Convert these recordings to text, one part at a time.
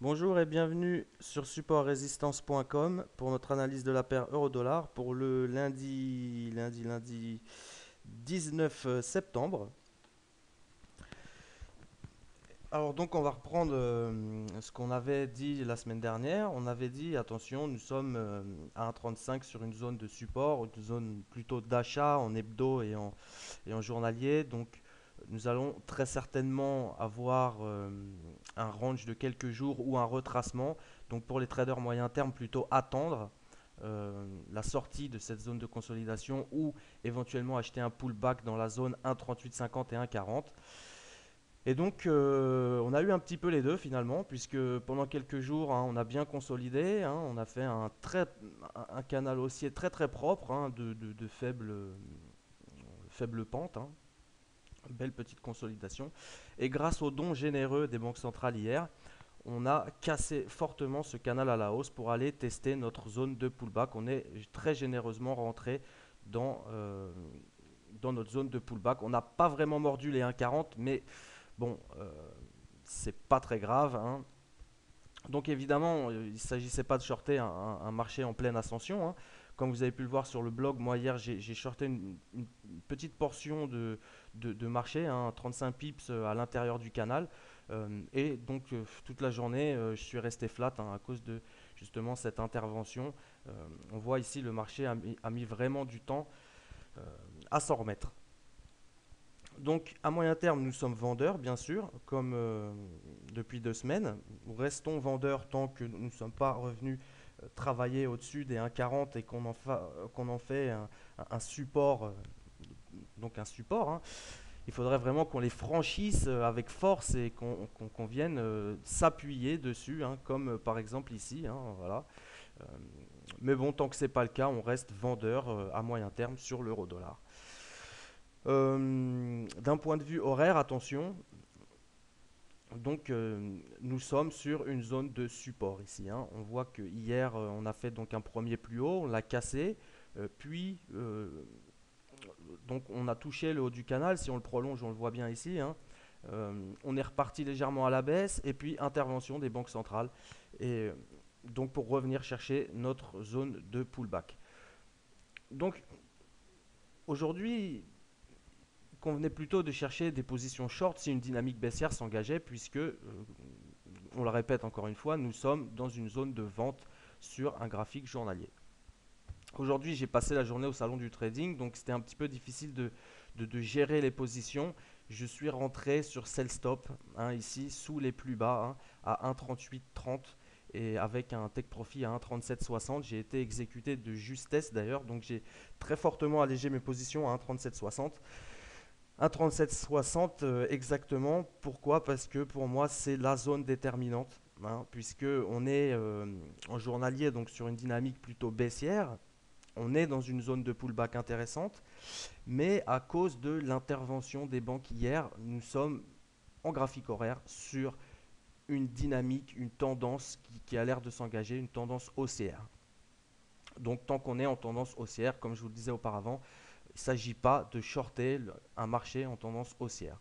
Bonjour et bienvenue sur supportrésistance.com pour notre analyse de la paire euro-dollar pour le lundi 19 septembre. Alors donc on va reprendre ce qu'on avait dit la semaine dernière. On avait dit attention, nous sommes à 1,35 sur une zone de support, une zone plutôt d'achat en hebdo et en journalier. Donc nous allons très certainement avoir un range de quelques jours ou un retracement. Donc pour les traders moyen terme, plutôt attendre la sortie de cette zone de consolidation ou éventuellement acheter un pullback dans la zone 1,3850 et 1,40. Et donc, on a eu un petit peu les deux finalement, puisque pendant quelques jours, hein, on a bien consolidé, hein, on a fait un canal haussier très très propre, hein, de faible pente, hein, belle petite consolidation. Et grâce aux dons généreux des banques centrales hier, on a cassé fortement ce canal à la hausse pour aller tester notre zone de pullback. On est très généreusement rentré dans notre zone de pullback. On n'a pas vraiment mordu les 1,40, mais bon, c'est pas très grave, hein. Donc évidemment, il ne s'agissait pas de shorter un marché en pleine ascension, hein. Comme vous avez pu le voir sur le blog, moi hier j'ai shorté une petite portion de marché, hein, 35 pips à l'intérieur du canal. Et donc toute la journée, je suis resté flat, hein, à cause de justement cette intervention. Euh, on voit ici le marché a mis vraiment du temps euh, à s'en remettre. Donc à moyen terme, nous sommes vendeurs, bien sûr, comme depuis 2 semaines. Nous restons vendeurs tant que nous ne sommes pas revenus travailler au-dessus des 1,40 et qu'on en fait un support, donc un support, hein. Il faudrait vraiment qu'on les franchisse avec force et qu'on vienne s'appuyer dessus, hein, comme par exemple ici, hein, voilà. Euh, mais bon, tant que c'est pas le cas, on reste vendeur à moyen terme sur l'euro-dollar. D'un point de vue horaire, attention, donc nous sommes sur une zone de support ici, hein. On voit que hier on a fait donc un premier plus haut, on l'a cassé, puis donc on a touché le haut du canal. Si on le prolonge, on le voit bien ici, hein. On est reparti légèrement à la baisse et puis intervention des banques centrales. Et donc pour revenir chercher notre zone de pullback. Donc aujourd'hui, convenait plutôt de chercher des positions short si une dynamique baissière s'engageait, puisque, on le répète encore une fois, nous sommes dans une zone de vente sur un graphique journalier. Aujourd'hui, j'ai passé la journée au salon du trading, donc c'était un petit peu difficile de gérer les positions. Je suis rentré sur sell stop, hein, ici, sous les plus bas, hein, à 1,3830 et avec un take profit à 1,3760. J'ai été exécuté de justesse d'ailleurs, donc j'ai très fortement allégé mes positions à 1,3760. Un 37,60 exactement. Pourquoi? Parce que pour moi, c'est la zone déterminante, hein, puisque on est en journalier, donc sur une dynamique plutôt baissière. On est dans une zone de pullback intéressante, mais à cause de l'intervention des banques hier, nous sommes en graphique horaire sur une dynamique, une tendance qui a l'air de s'engager, une tendance haussière. Donc tant qu'on est en tendance haussière, comme je vous le disais auparavant, il ne s'agit pas de shorter un marché en tendance haussière.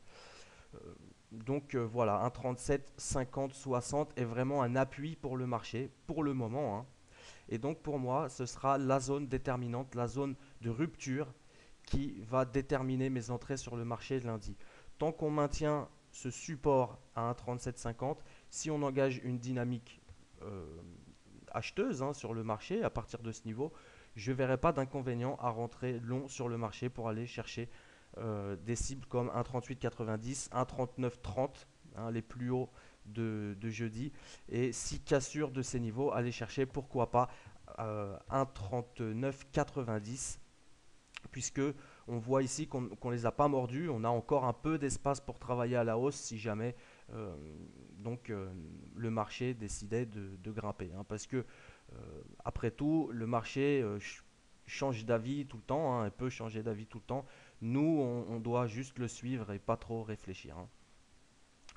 Euh, donc voilà, un 37, 50, 60 est vraiment un appui pour le marché, pour le moment, hein. Et donc pour moi, ce sera la zone déterminante, la zone de rupture qui va déterminer mes entrées sur le marché lundi. Tant qu'on maintient ce support à 1,3750, si on engage une dynamique euh, acheteuse, hein, sur le marché à partir de ce niveau, je ne verrai pas d'inconvénient à rentrer long sur le marché pour aller chercher des cibles comme 1,3890, 1,3930, hein, les plus hauts de jeudi. Et si cassure de ces niveaux, aller chercher pourquoi pas 1,3990, puisque on voit ici qu'on les a pas mordus. On a encore un peu d'espace pour travailler à la hausse si jamais euh, donc le marché décidait de grimper, hein, parce que après tout le marché change d'avis tout le temps, hein, elle peut changer d'avis tout le temps. Nous on doit juste le suivre et pas trop réfléchir, hein.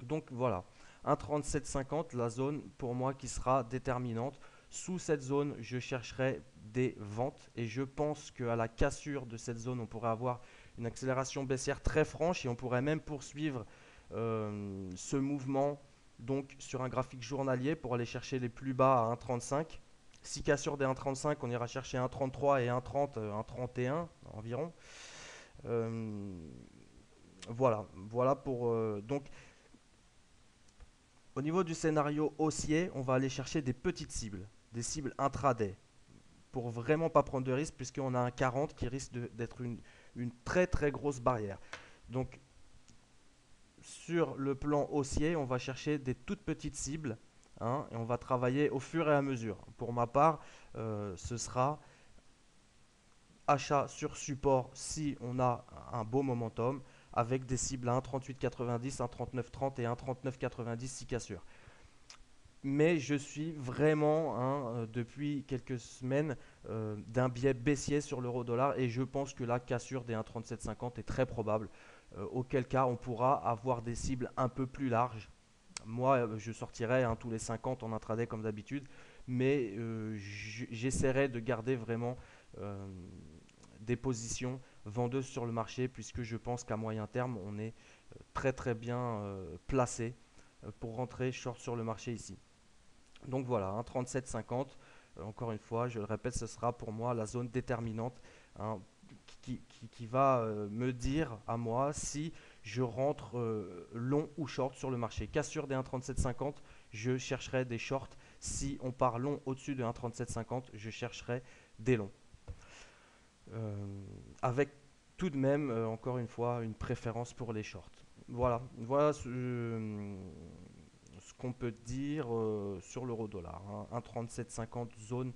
Donc voilà, 1,3750, la zone pour moi qui sera déterminante. Sous cette zone, je chercherai des ventes et je pense qu'à la cassure de cette zone, on pourrait avoir une accélération baissière très franche et on pourrait même poursuivre ce mouvement donc sur un graphique journalier pour aller chercher les plus bas à 1,35. 6 cassures des 1,35, on ira chercher 1,33 et 1,30, 1,31 environ. Euh, voilà pour. Donc, au niveau du scénario haussier, on va aller chercher des cibles intraday, pour vraiment pas prendre de risque, puisqu'on a un 40 qui risque d'être une très très grosse barrière. Donc, sur le plan haussier, on va chercher des toutes petites cibles, hein, et on va travailler au fur et à mesure. Pour ma part, ce sera achat sur support si on a un beau momentum, avec des cibles à 1,3890, 1,3930 et 1,3990 si cassure. Mais je suis vraiment, hein, depuis quelques semaines, d'un biais baissier sur l'euro dollar, et je pense que la cassure des 1,3750 est très probable, auquel cas on pourra avoir des cibles un peu plus larges. Moi, je sortirai, hein, tous les 50 en intraday comme d'habitude, mais j'essaierai de garder vraiment euh, des positions vendeuses sur le marché, puisque je pense qu'à moyen terme, on est très très bien placé pour rentrer short sur le marché ici. Donc voilà, hein, 37,50, encore une fois, je le répète, ce sera pour moi la zone déterminante, hein, qui va me dire à moi si je rentre long ou short sur le marché. Cassure des 1,3750, je chercherai des shorts. Si on part long au-dessus de 1,3750, je chercherai des longs. Avec tout de même, encore une fois, une préférence pour les shorts. Voilà ce qu'on peut dire sur l'euro dollar, hein. 1,3750, zone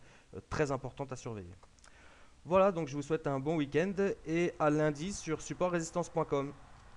très importante à surveiller. Voilà, donc je vous souhaite un bon week-end et à lundi sur supportrésistance.com.